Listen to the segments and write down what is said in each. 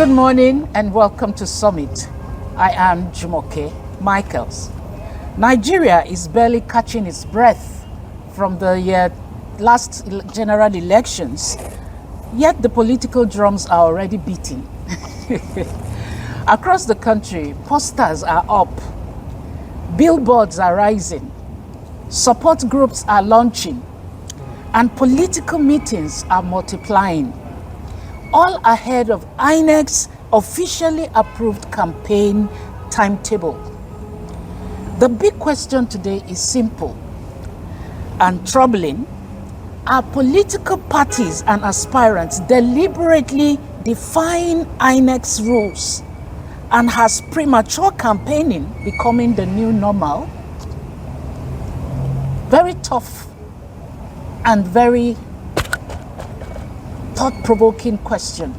Good morning and welcome to Summit. I am Jumoke Michaels. Nigeria is barely catching its breath from the last general elections, yet the political drums are already beating. Across the country, posters are up, billboards are rising, support groups are launching, and political meetings are multiplying, all ahead of INEC's officially approved campaign timetable. The big question today is simple and troubling. Are political parties and aspirants deliberately defying INEC's rules? And has premature campaigning becoming the new normal? Very tough and very thought-provoking question.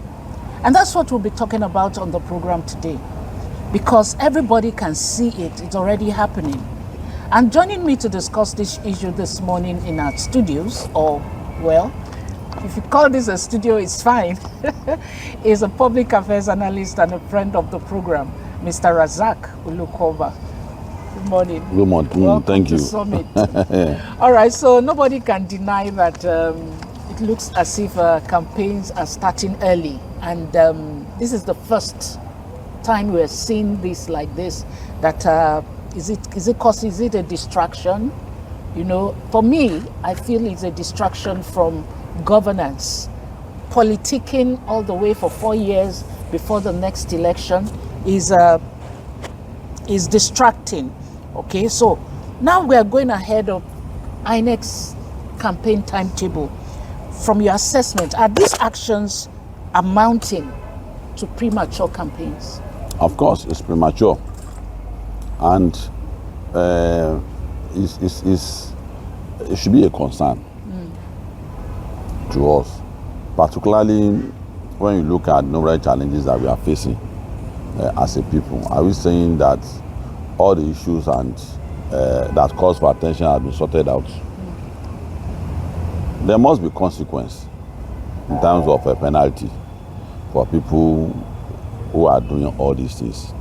And that's what we'll be talking about on the program today, because everybody can see it, it's already happening. And joining me to discuss this issue this morning in our studios, or well, if you call this a studio, it's fine, is a public affairs analyst and a friend of the program, Mr. Razak Ulukova. Good morning. Good morning. Welcome Thank to you. Summit. All right, so nobody can deny that it looks as if campaigns are starting early, and this is the first time we're seeing this like this. That is it a distraction? You know, for me, I feel it's a distraction from governance. Politicking all the way for 4 years before the next election is distracting. Okay, so now we are going ahead of INEC's campaign timetable. From your assessment, are these actions amounting to premature campaigns? Of course, it's premature, and it should be a concern to us, particularly when you look at numerous challenges that we are facing as a people. Are we saying that all the issues and that cause for attention have been sorted out? There must be consequence in terms of a penalty for people who are doing all these things.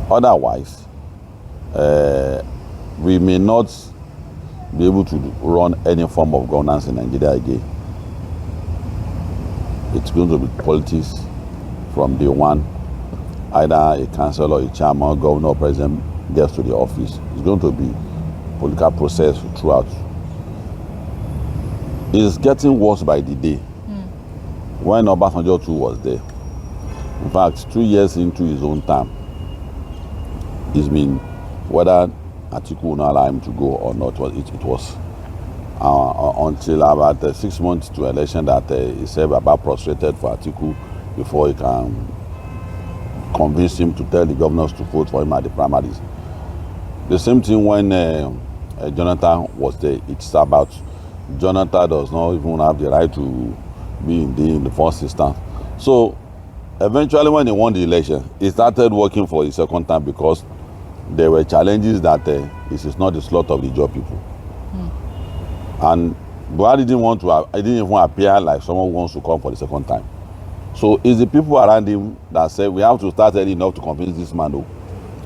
Otherwise, we may not be able to run any form of governance in Nigeria again. It's going to be politics from day one. Either a councillor, a chairman, governor, or president gets to the office. It's going to be political process throughout. It's getting worse by the day. When Obasanjo too was there, in fact, 2 years into his own term, it's been whether Atiku will not allow him to go or not. It was until about 6 months to election that he said about prostrated for Atiku before he can convince him to tell the governors to vote for him at the primaries. The same thing when Jonathan was there. It's about Jonathan does not even have the right to be in the first instance. So eventually when he won the election, he started working for his second time because there were challenges that this is not the slot of the job people. And Buhari didn't even appear like someone who wants to come for the second time. So it's the people around him that say we have to start early enough to convince this man, though,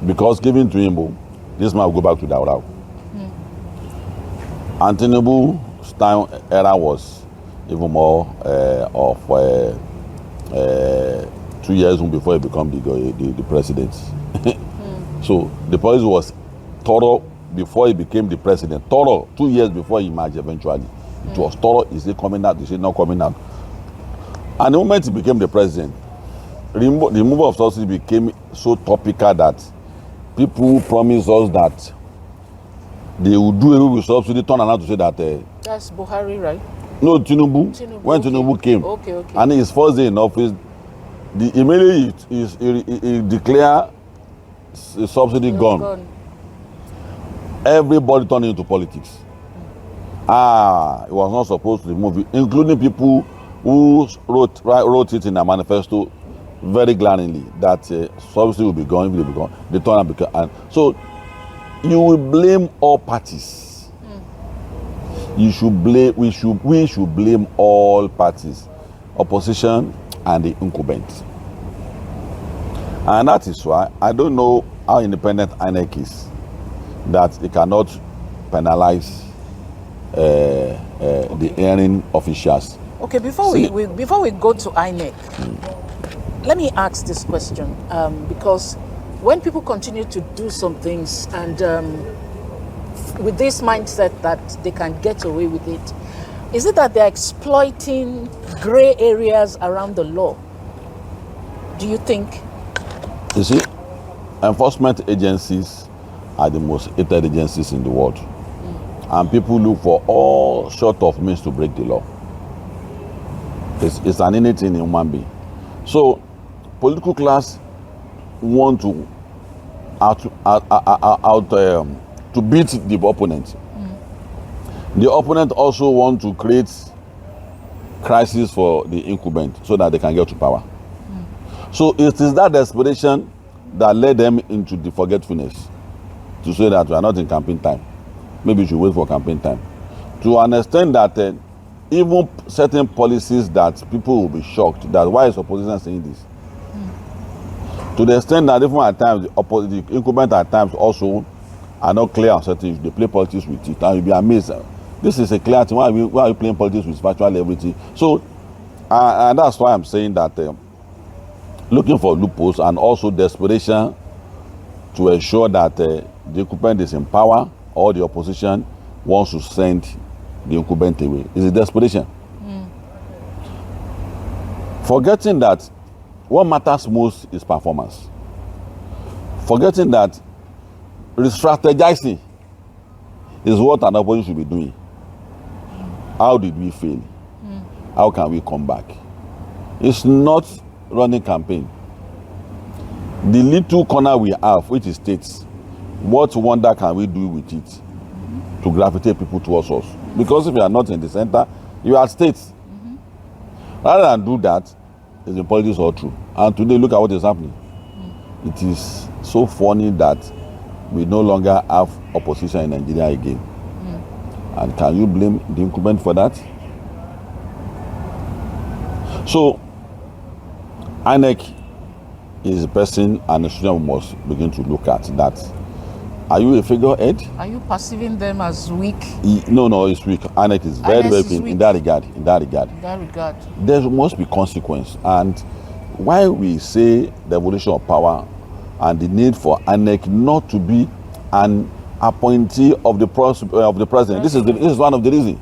because giving to him, this man will go back to Daura. And Tinubu's time era was even more of 2 years before he became the president. So the policy was thorough before he became the president. Thorough 2 years before he emerged eventually. It was thorough. Is it coming out? Is it not coming out? And the moment he became the president, the removal of subsidy became so topical that people promised us that they would do away with subsidy, turn around to say that... That's Buhari, right? No, Tinubu. When Tinubu came. Okay. And his first day in office, immediately he declared the subsidy gone. Everybody turned into politics. It was not supposed to remove it, including people who wrote it in a manifesto very glaringly that subsidy will be gone, They turned and so you will blame all parties. We should blame all parties, opposition and the incumbents. And that is why I don't know how independent INEC is, that it cannot penalize the hearing officials. Okay, before we go to INEC, let me ask this question, because when people continue to do some things and with this mindset that they can get away with it, is it that they're exploiting gray areas around the law? Do you think? You see, enforcement agencies are the most hated agencies in the world. And people look for all sort of means to break the law. It's an innate thing in human being. So, political class want to beat the opponent. The opponent also want to create crisis for the incumbent so that they can get to power. So it is that desperation that led them into the forgetfulness to say that we are not in campaign time. Maybe we should wait for campaign time. To understand that even certain policies that people will be shocked that why is opposition saying this? To the extent that even at times the incumbent at times also are not clear on certain issues. They play politics with it and you'll be amazed. This is a clear thing. Why are you playing politics with virtually everything? So and that's why I'm saying that looking for loopholes and also desperation to ensure that the incumbent is in power or the opposition wants to send the incumbent away. It's a desperation. Forgetting that what matters most is performance. Forgetting that re-strategizing is what an opposition should be doing. How did we fail? How can we come back? It's not running campaign. The little corner we have, which is states, what wonder can we do with it to gravitate people towards us? Because if you are not in the center, you are states. Rather than do that, it's in politics all true. And today, look at what is happening. It is so funny that we no longer have opposition in Nigeria again. And can you blame the incumbent for that? So, INEC is a person and a student we must begin to look at that. Are you a figurehead? Are you perceiving them as weak? No, it's weak. INEC is very weak in that regard. In that regard. There must be consequence. And why we say the evolution of power and the need for INEC not to be an appointee of the president. This is one of the reasons.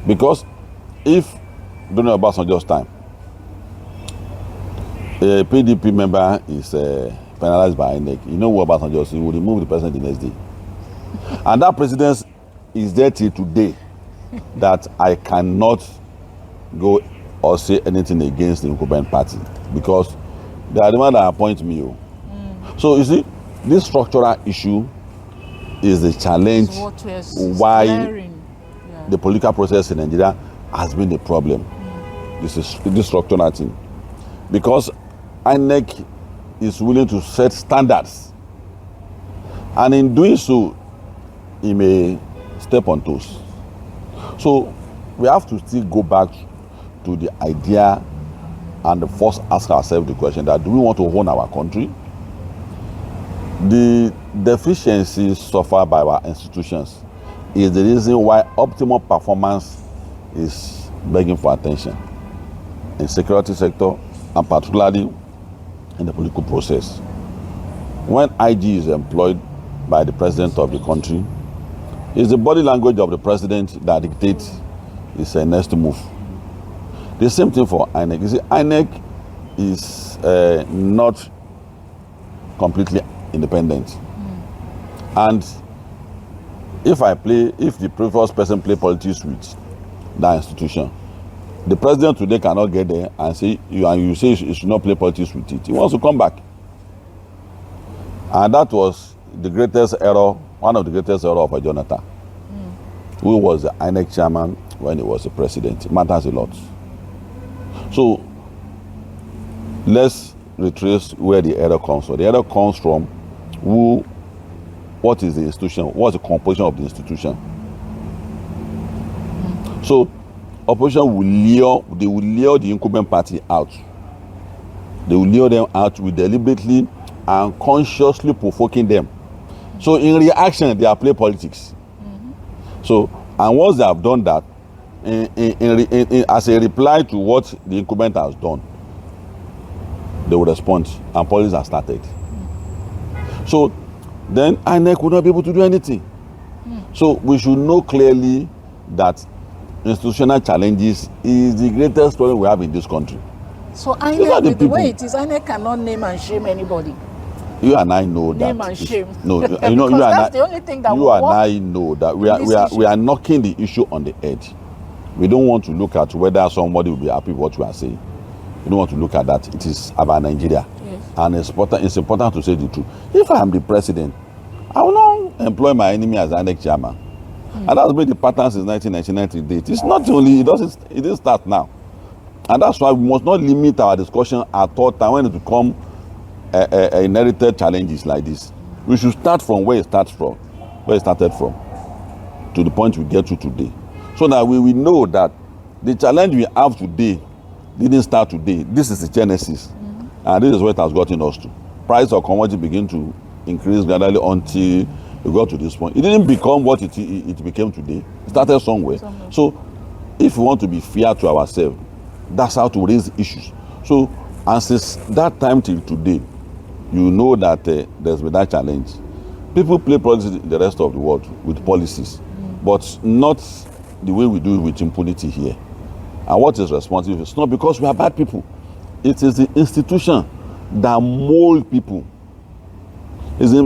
Because if during Obasanjo's time, a PDP member is penalized by INEC, you know what Obasanjo said? He will remove the president the next day. And that president is there till today that I cannot go or say anything against the incumbent party because they are the one that appoint me. So you see, this structural issue is the challenge why the political process in Nigeria has been a problem. This structural thing. Because INEC is willing to set standards. And in doing so, he may step on toes. So we have to still go back to the idea and first ask ourselves the question that do we want to own our country? The deficiencies suffered by our institutions is the reason why optimal performance is begging for attention in security sector and particularly in the political process. When IG is employed by the president of the country, it's the body language of the president that dictates his next move. The same thing for INEC. You see, INEC is not completely independent. And if the previous person play politics with that institution, the president today cannot get there and you say you should not play politics with it. He wants to come back. And that was the greatest error, one of the greatest errors of Jonathan, who was the INEC chairman when he was the president. It matters a lot. So let's retrace where the error comes from. The error comes from what is the institution, what's the composition of the institution. So opposition will lure the incumbent party out They will lure them out with deliberately and consciously provoking them. So in reaction, they are play politics. So, and once they have done that, as a reply to what the incumbent has done, they will respond, and police have started. So then INEC will not be able to do anything. So we should know clearly that institutional challenges is the greatest problem we have in this country. So INEC, with the way it is, INEC cannot name and shame anybody. You and I know that. Name and shame. No, you because know, you that's and the only thing that you will and work I know that we are knocking the issue on the head. We don't want to look at whether somebody will be happy with what we are saying. We don't want to look at that. It is about Nigeria. Yes. And it's important to say the truth. If I am the president, I will not employ my enemy as INEC chairman. And that's been the pattern since 1999 to date. It's not only, it didn't start now. And that's why we must not limit our discussion at all time when it becomes inherited challenges like this. We should start from where it started from, to the point we get to today. So that we know that the challenge we have today didn't start today. This is the genesis. And this is what it has gotten us to. Price of commodity begin to increase gradually until we got to this point. It didn't become what it became today. It started somewhere. So if we want to be fair to ourselves, that's how to raise issues. So, and since that time till today, you know that there's been that challenge. People play politics in the rest of the world with policies, but not the way we do it with impunity here. And what is responsible? It's not because we are bad people. It is the institution that mold people. It's the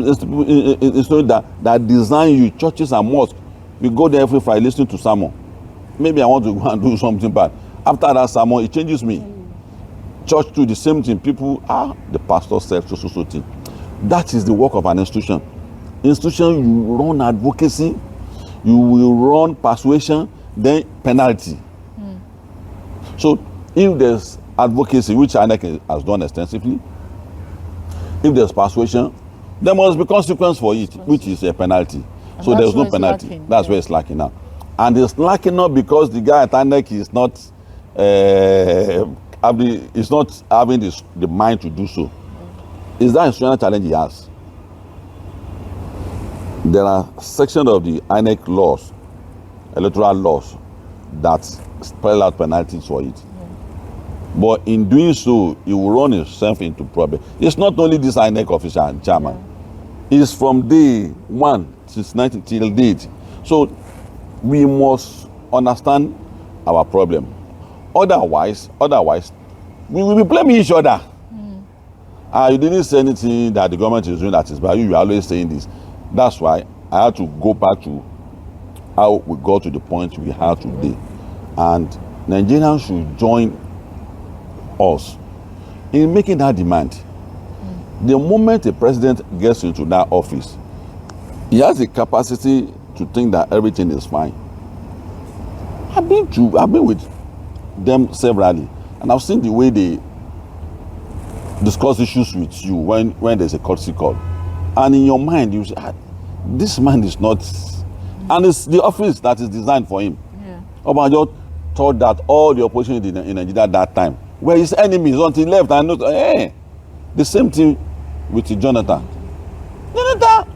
institution that design you. Churches and mosques. We go there every Friday listening to sermon. Maybe I want to go and do something bad. After that sermon, it changes me. Church too, the same thing. People, the pastor said so thing. That is the work of an institution. Institution, you run advocacy, you will run persuasion, then penalty. So if there's advocacy, which INEC has done extensively, if there's persuasion, there must be consequence for it, which is a penalty. And so there's no penalty. Lacking. That's where it's lacking now. And it's lacking not because the guy at INEC is not having the mind to do so. Is that institutional challenge he has? There are sections of the INEC laws, electoral laws, that spell out penalties for it. But in doing so, he will run himself into problem. It's not only this INEC official and chairman. It's from day one since 19 till date. So we must understand our problem. Otherwise, we will be blaming each other. You didn't say anything that the government is doing that is bad. You are always saying this. That's why I had to go back to how we got to the point we have today. And Nigerians should join us in making that demand. The moment a president gets into that office, he has the capacity to think that everything is fine. I've been with them severally, and I've seen the way they discuss issues with you when there's a courtesy call. And in your mind, you say, this man is not, and it's the office that is designed for him. Obanjo thought that all the opposition in Nigeria at that time were his enemies until he left, and not, the same thing with Jonathan.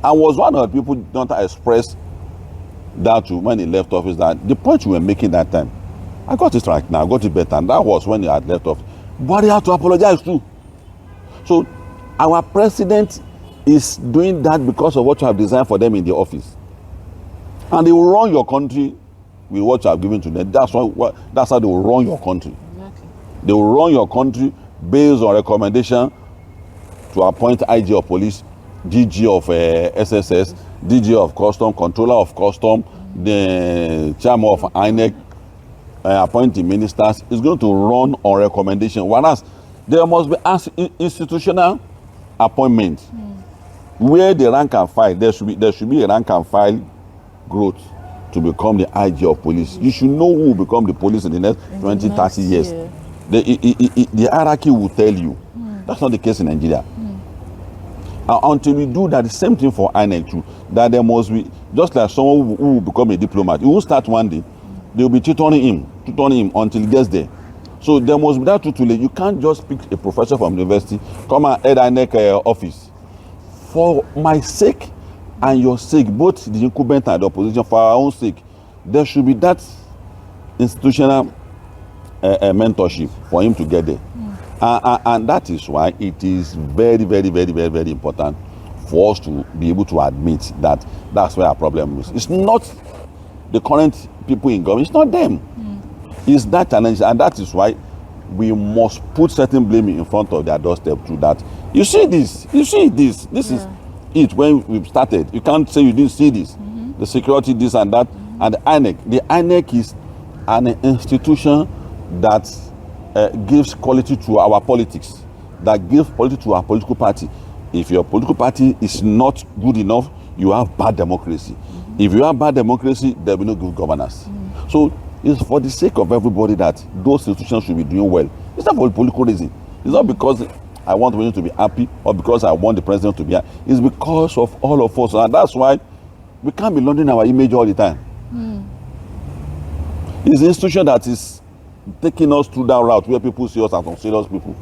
I was one of the people Jonathan expressed that to when he left office, that the point you were making that time, I got it right now, I got it better, and that was when he had left office. But he had to apologize too. So our president is doing that because of what you have designed for them in the office. And they will run your country with what you have given to them. That's how they will run your country. Exactly. They will run your country based on recommendation to appoint IG of police, DG of SSS, DG of custom, controller of custom, the chairman of INEC, appointing ministers. Is going to run on recommendation. Whereas there must be institutional appointment where the rank and file, there should be a rank and file growth to become the IG of police. You should know who will become the police in the next 20, 30 years. The hierarchy will tell you. That's not the case in Nigeria. Until we do that, the same thing for INEC too, that there must be, just like someone who will become a diplomat, he will start one day, they will be tutoring him until he gets there. So there must be that tutelage. You can't just pick a professor from the university, come and head INEC office. For my sake and your sake, both the incumbent and the opposition, for our own sake, there should be that institutional mentorship for him to get there. And that is why it is very, very, very, very, very important for us to be able to admit that that's where our problem is. It's not the current people in government, it's not them. It's that challenge, and that is why we must put certain blame in front of their doorstep to that. You see this, this is it when we started. You can't say you didn't see this. The security, this and that, and the INEC is an institution that gives quality to our politics, that gives quality to our political party. If your political party is not good enough, you have bad democracy. If you have bad democracy, there will be no good governance. So it's for the sake of everybody that those institutions should be doing well. It's not for political reason. It's not because I want the president to be happy or because I want the president to be happy. It's because of all of us. And that's why we can't be laundering our image all the time. It's an institution that is taking us through that route where people see us as some serious people.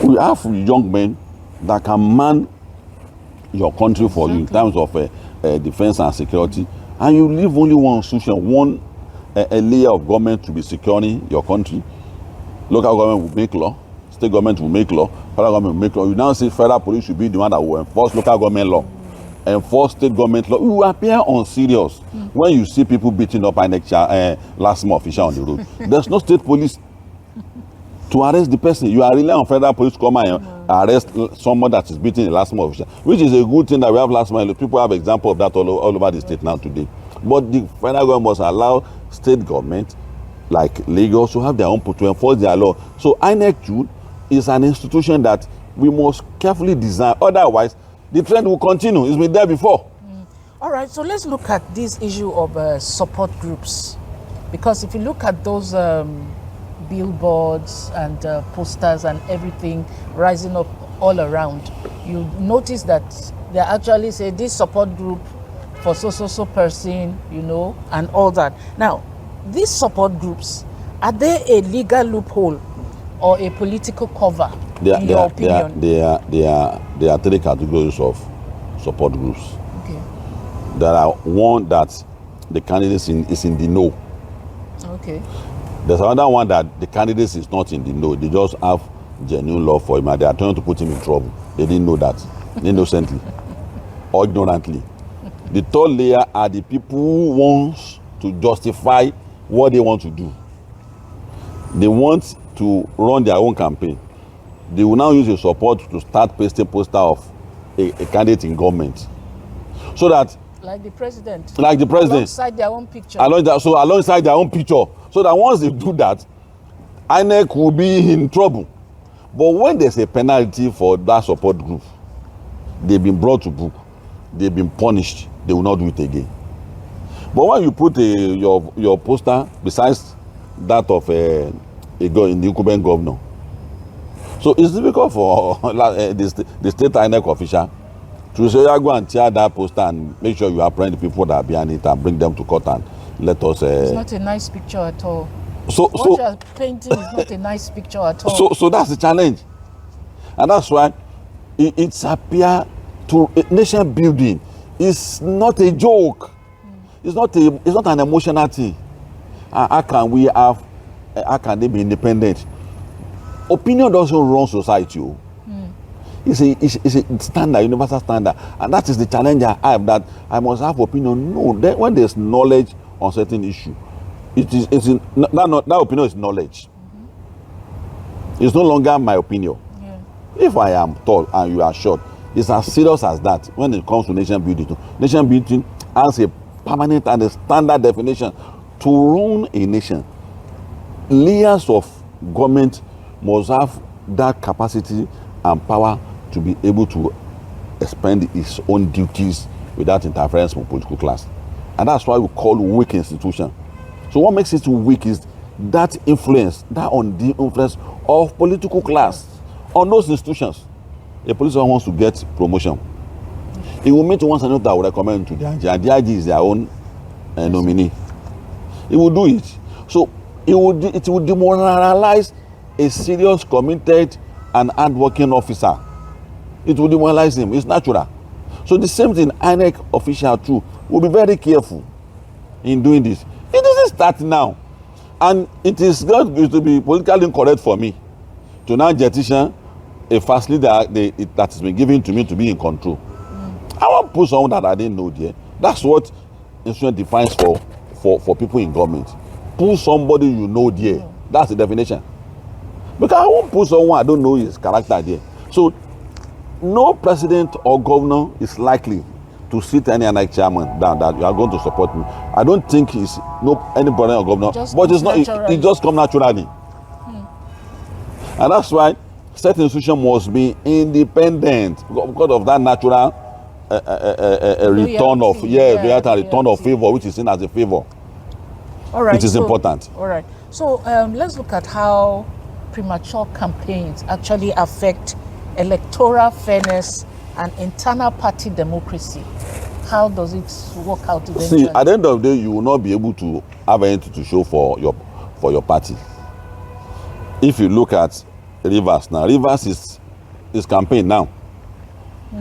We have young men that can man your country for you in terms of defense and security, and you leave only one institution, one a layer of government to be securing your country. Local government will make law, state government will make law, federal government will make law. You now say federal police should be the one that will enforce local government law, enforce state government law. You will appear unserious when you see people beating up INEC last month official on the road. There's no state police to arrest the person. You are relying on federal police to come and arrest someone that is beating a last month official, which is a good thing that we have last month. People have example of that all over the state now today. But the federal government must allow state government like Lagos to have their own to enforce their law. So INEC too is an institution that we must carefully design. Otherwise, the trend will continue. It's been there before. All right, so let's look at this issue of support groups. Because if you look at those billboards and posters and everything rising up all around, you notice that they actually say this support group for so person, you know, and all that. Now, these support groups, are they a legal loophole or a political cover, in your opinion? There are three categories of support groups. Okay. There are one that the candidate is in the know. Okay. There's another one that the candidate is not in the know. They just have genuine love for him and they are trying to put him in trouble. They didn't know that, innocently or ignorantly. The third layer are the people who want to justify what they want to do. They want to run their own campaign. They will now use your support to start pasting poster of a candidate in government. So that like the president. Alongside their own picture. Alongside their own picture. So that once they do that, INEC will be in trouble. But when there's a penalty for that support group, they've been brought to book, they've been punished, they will not do it again. But when you put your poster besides that of a girl in the incumbent governor, so it's difficult for the state INEC official to say, go and tear that poster and make sure you apprehend the people that are behind it and bring them to court and let us. It's not a nice picture at all. What you're painting is not a nice picture at all. So that's the challenge, and that's why it's appear to nation building. It's not a joke. It's not an emotional thing. How can they be independent? Opinion doesn't run society. It's a standard, universal standard, and that is the challenge I have, that I must have opinion. No, when there's knowledge on certain issue, that opinion is knowledge. It's no longer my opinion. If I am tall and you are short, it's as serious as that when it comes to nation building. Nation building has a permanent and a standard definition. To run a nation, layers of government must have that capacity and power to be able to expend its own duties without interference from political class. And that's why we call weak institution. So what makes it weak is that influence, that undue influence of political class on those institutions. A policeman wants to get promotion. He will meet once another that will recommend to the IG, and the IG is their own nominee. He will do it. So it would demoralize a serious, committed, and hardworking officer. It will demoralize him. It's natural. So the same thing, INEC official too will be very careful in doing this. It doesn't start now, and it is not going to be politically incorrect for me to now petition a facility that has been given to me to be in control. I want to put someone that I didn't know there. That's what institution defines for people in government. Put somebody you know there. That's the definition. Because I won't put someone I don't know his character there. So no president or governor is likely to sit any INEC chairman down that you are going to support me. I don't think he's any president or governor, but it's not. It just come naturally, and that's why certain institution must be independent because of that natural return of return of favor, which is seen as a favor. All right, it is important. All right. So let's look at how premature campaigns actually affect electoral fairness and internal party democracy. How does it work out eventually? See, at the end of the day, you will not be able to have anything to show for your party. If you look at Rivers now, Rivers is campaign now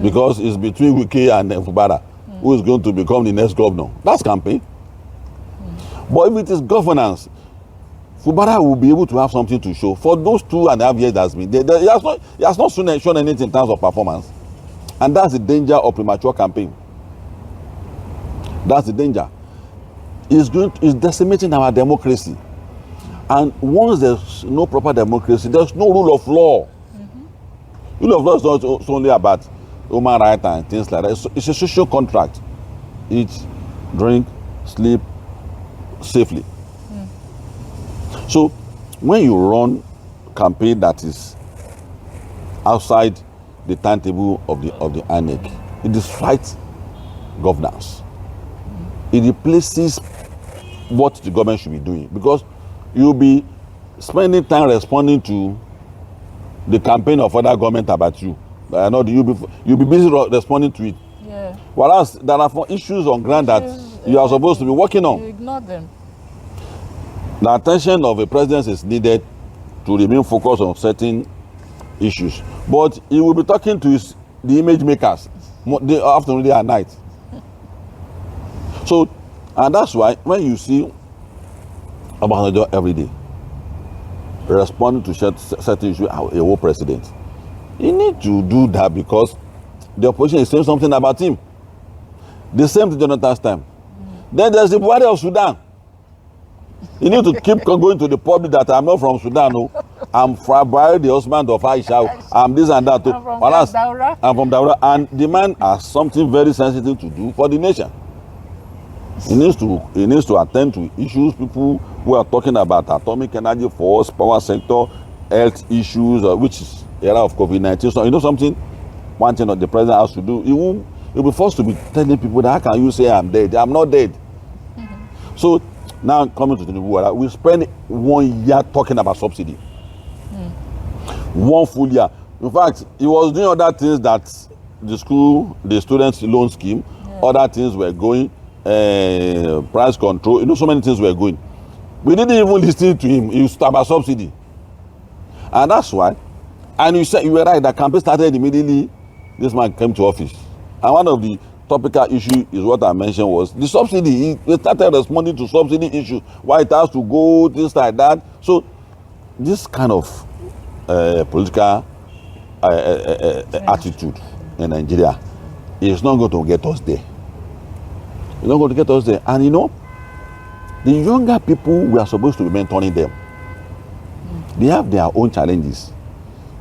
because it's between Wike and Fubara, who is going to become the next governor. That's campaign. But if it is governance, Fubara will be able to have something to show. For those 2.5 years that's been there, he has not shown anything in terms of performance. And that's the danger of premature campaign. That's the danger. It's decimating our democracy. And once there's no proper democracy, there's no rule of law. Rule of law is not only about human rights and things like that. It's a social contract. Eat, drink, sleep safely. So when you run a campaign that is outside the timetable of the INEC, it destroys governance. It replaces what the government should be doing, because you'll be spending time responding to the campaign of other government about you. You'll be busy responding to it. Yeah. Whereas there are issues on ground that you are supposed to be working on. You ignore them. The attention of a president is needed to remain focused on certain issues. But he will be talking to the image makers afternoon, day and night. So, and that's why when you see Obasanjo every day responding to certain issues, a whole president, you need to do that because the opposition is saying something about him. The same to Jonathan's time. Then there's the Buhari of Sudan. You need to keep going to the public that I'm not from Sudan. No. I'm from Buhari, the husband of Aisha. I'm this and that. I'm from Daura. And the man has something very sensitive to do for the nation. He needs to attend to issues. People who are talking about atomic energy force, power sector, health issues, which is era of COVID-19. So you know something? One thing that the president has to do, he'll be forced to be telling people that how can you say I'm dead? I'm not dead. So now coming to the Tinubu, we spend 1 year talking about subsidy. 1 full year. In fact, he was doing other things that the students loan scheme, other things were going, price control, so many things were going. We didn't even listen to him. He was talking about subsidy. And that's why, and you were right, the campaign started immediately this man came to office. And one of the topical issue is what I mentioned was the subsidy. He started responding to subsidy issue, why it has to go, things like that. So this kind of political attitude in Nigeria is not going to get us there. It's not going to get us there. And the younger people, we are supposed to be mentoring them. They have their own challenges.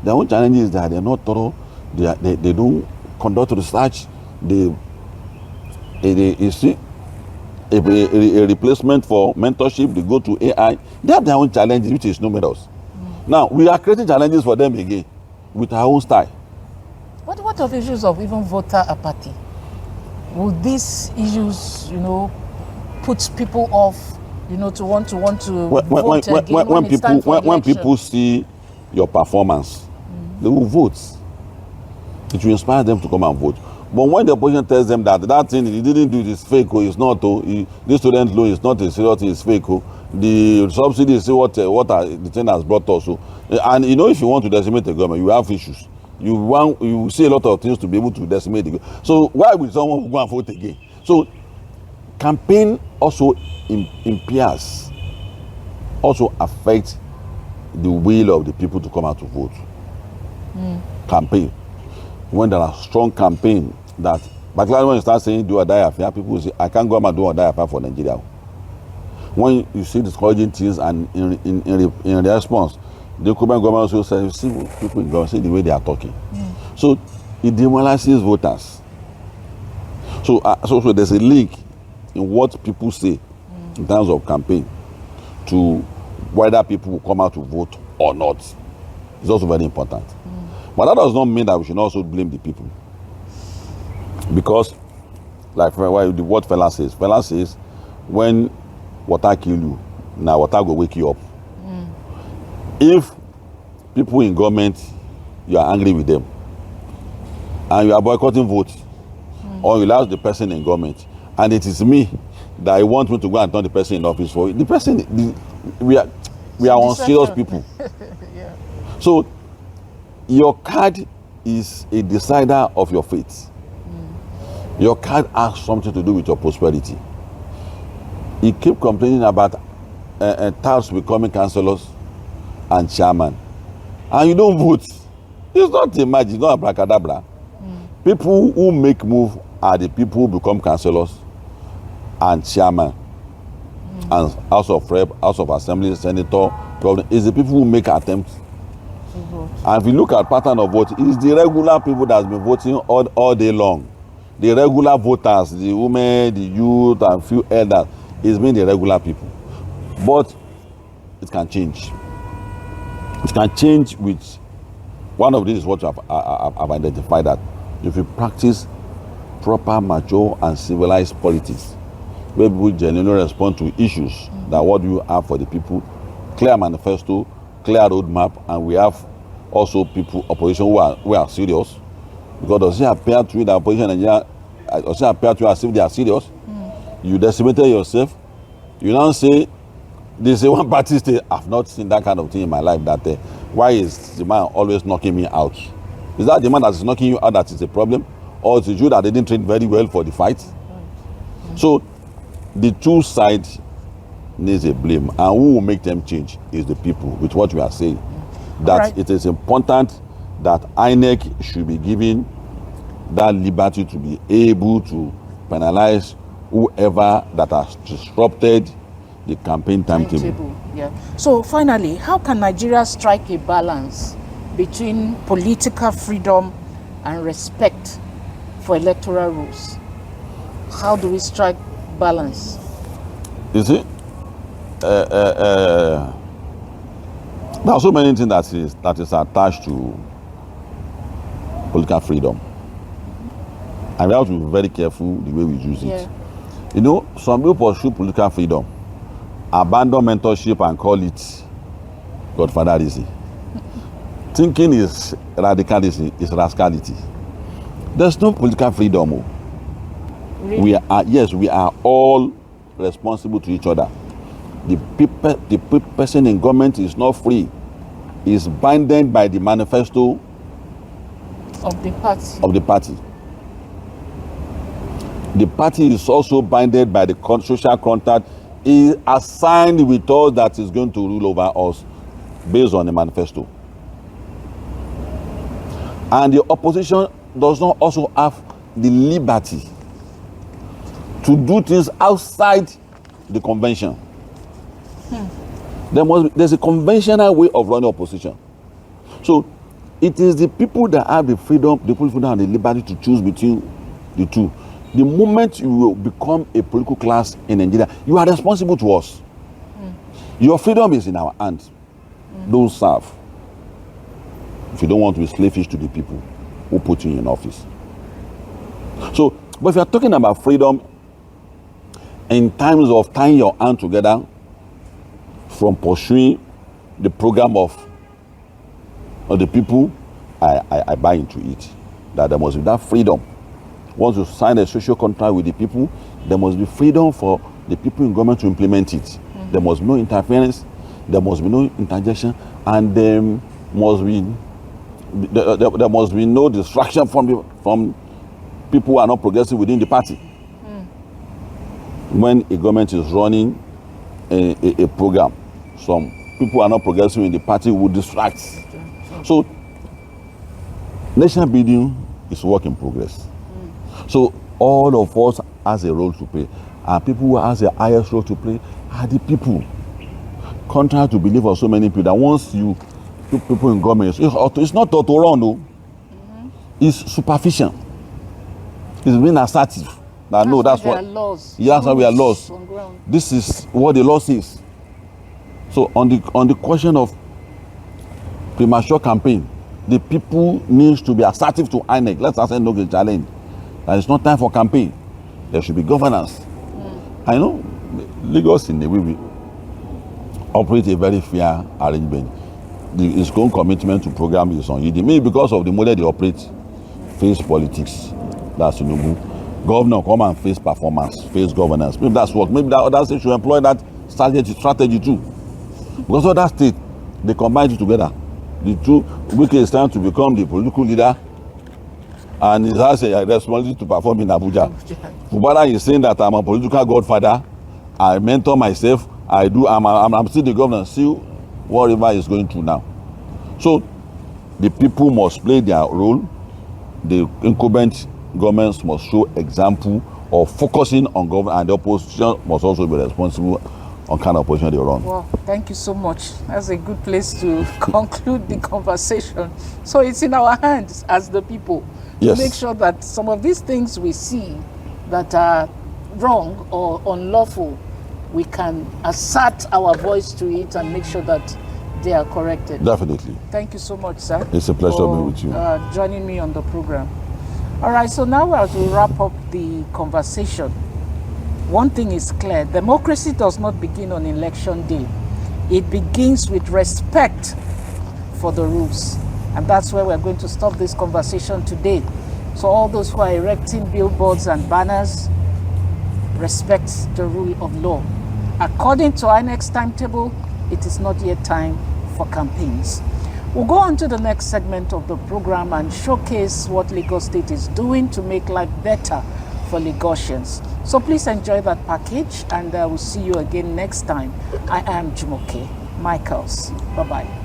Their own challenges is that they're not thorough. They don't conduct research. You see a replacement for mentorship. They go to AI. They have their own challenges, which is numerous. Now we are creating challenges for them again with our own style. What of issues of even voter apathy? Will these issues, put people off, to want to vote again when people see your performance, they will vote. It will inspire them to come and vote. But when the opposition tells them that that thing he didn't do, it is fake, oh, it's not, oh, this student loan is not a serious thing, it's fake, oh, the subsidy is the thing has brought us, oh. And you know, if you want to decimate the government, you have issues. You see a lot of things to be able to decimate the government. So why would someone go and vote again? So campaign also impairs, also affects the will of the people to come out to vote. Campaign. When there are strong campaign that, particularly when you start saying do or die affair, people will say, I can't go and do or die affair for Nigeria. When you see discouraging things and in response, the government also says, see people in government, see the way they are talking. So it demoralizes voters. So there's a link in what people say in terms of campaign to whether people will come out to vote or not. It's also very important. But that does not mean that we should also blame the people. Because, like what fella says, when water kill you, now water will wake you up. If people in government, you are angry with them, and you are boycotting votes, or you ask the person in government, and it is me that I want me to go and turn the person in office for, the person, we are unserious people. Yeah. So your card is a decider of your fate. Your card has something to do with your prosperity. You keep complaining about touts becoming councillors and chairman, and you don't vote. It's not a magic, it's not abracadabra. People who make move are the people who become councillors and chairman, and House of Rep, House of Assembly, Senator, Governor, is the people who make attempts. And if you look at pattern of vote, it's the regular people that's been voting all day long. The regular voters, the women, the youth, and few elders, it's been the regular people. But it can change. It can change with one of these is what I've identified, that if you practice proper, mature, and civilized politics, where people genuinely respond to issues, that what do you have for the people, clear manifesto, clear roadmap, and we have also people, opposition who are serious. Because does it appear to you that opposition in Nigeria, does it appear to you as if they are serious? You decimated yourself. You now say, they say one party state, I've not seen that kind of thing in my life, that why is the man always knocking me out? Is that the man that is knocking you out that is a problem? Or is it you that didn't train very well for the fight? So the two sides needs a blame, and who will make them change is the people, with what we are saying. That it is important that INEC should be given that liberty to be able to penalize whoever that has disrupted the campaign timetable. Yeah. So finally, how can Nigeria strike a balance between political freedom and respect for electoral rules? How do we strike balance? You see, there are so many things that is attached to political freedom, and we have to be very careful the way we use it. You know, some people pursue political freedom, abandon mentorship, and call it godfatherism. Thinking is radicalism, is rascality. There's no political freedom. Really? We are all responsible to each other. The person in government is not free. Is bounded by the manifesto of the party. The party is also bounded by the social contract is assigned with us that is going to rule over us based on the manifesto. And the opposition does not also have the liberty to do things outside the convention. There's a conventional way of running opposition. So it is the people that have the freedom, the political freedom and the liberty to choose between the two. The moment you will become a political class in Nigeria, you are responsible to us. Your freedom is in our hands. Don't serve if you don't want to be slavish to the people who put you in office. So, but if you are talking about freedom in terms of tying your hand together from pursuing the program of the people, I buy into it. That there must be that freedom Once you sign a social contract with the people, there must be freedom for the people in government to implement it. There must be no interference, there must be no interjection, and there must be no distraction from people who are not progressive within the party. When a government is running a program, some people who are not progressive in the party will distract. So nation building is work in progress. So all of us has a role to play, and people who has the highest role to play are the people. Contrary to belief of so many people that once you put people in government, it's not to run, no. It's superficial. It's being assertive. That no, that's what. Laws. Yes, we are lost. This is what the law says. So on the question of premature campaign, the people needs to be assertive to INEC. Let's ask no challenge. And it's not time for campaign. There should be governance. I know Lagos in the way we operate a very fair arrangement. Its own commitment to program is on maybe because of the model they operate, face politics. That's governor come and face performance, face governance. Maybe that's work. Maybe that other state should employ that strategy too. Because other state they combine it together. The two Wike is trying to become the political leader, and he has a responsibility to perform in Abuja. Fubara is saying that I'm a political godfather. I mentor myself. I'm still the governor. See whatever is going through now. So the people must play their role. The incumbent governments must show example of focusing on government, and the opposition must also be responsible on kind of position they run. Well, thank you so much. That's a good place to conclude the conversation. So it's in our hands as the people to make sure that some of these things we see that are wrong or unlawful, we can assert our voice to it and make sure that they are corrected. Definitely. Thank you so much, sir. It's a pleasure being with you. Joining me on the program. All right, so now as we wrap up the conversation, one thing is clear: democracy does not begin on election day. It begins with respect for the rules. And that's where we're going to stop this conversation today. So all those who are erecting billboards and banners, respect the rule of law. According to INEC's timetable, it is not yet time for campaigns. We'll go on to the next segment of the program and showcase what Lagos State is doing to make life better for Lagosians. So please enjoy that package, and we'll see you again next time. I am Jumoke Michaels. Bye-bye.